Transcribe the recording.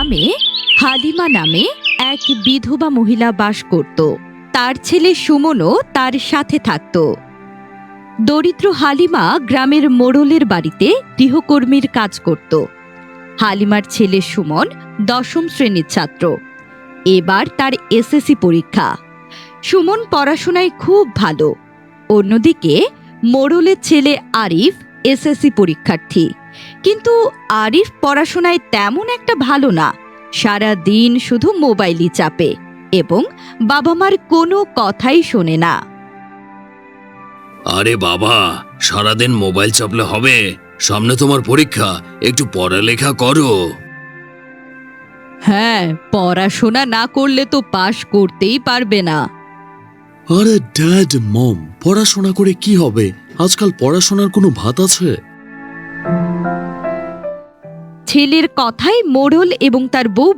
গ্রামে হালিমা নামে এক বিধবা মহিলা বাস করত। তার ছেলে সুমনও তার সাথে থাকত। দরিদ্র হালিমা গ্রামের মোড়লের বাড়িতে গৃহকর্মীর কাজ করত। হালিমার ছেলে সুমন 10ম শ্রেণীর ছাত্র। এবার তার এসএসসি পরীক্ষা। সুমন পড়াশোনায় খুব ভালো। অন্যদিকে মোড়লের ছেলে আরিফ এসএসসি পরীক্ষার্থী। কিন্তু আরিফ পড়াশোনায় তেমন একটা ভালো না। সারা দিন শুধু মোবাইলই চাপে এবং বাবা মার কোনো কথাই শোনে না। আরে বাবা, সারাদিন মোবাইল চাপলে হবে? সামনে তোমার পরীক্ষা, একটু পড়ালেখা করো। হ্যাঁ, পড়াশোনা না করলে তো পাশ করতেই পারবে না। আরে ড্যাড মম, পড়াশোনা করে কি হবে? আজকাল পড়াশোনার কোনো ভাত আছে? ছেলের কথায় মোড়ল এবং তার বউ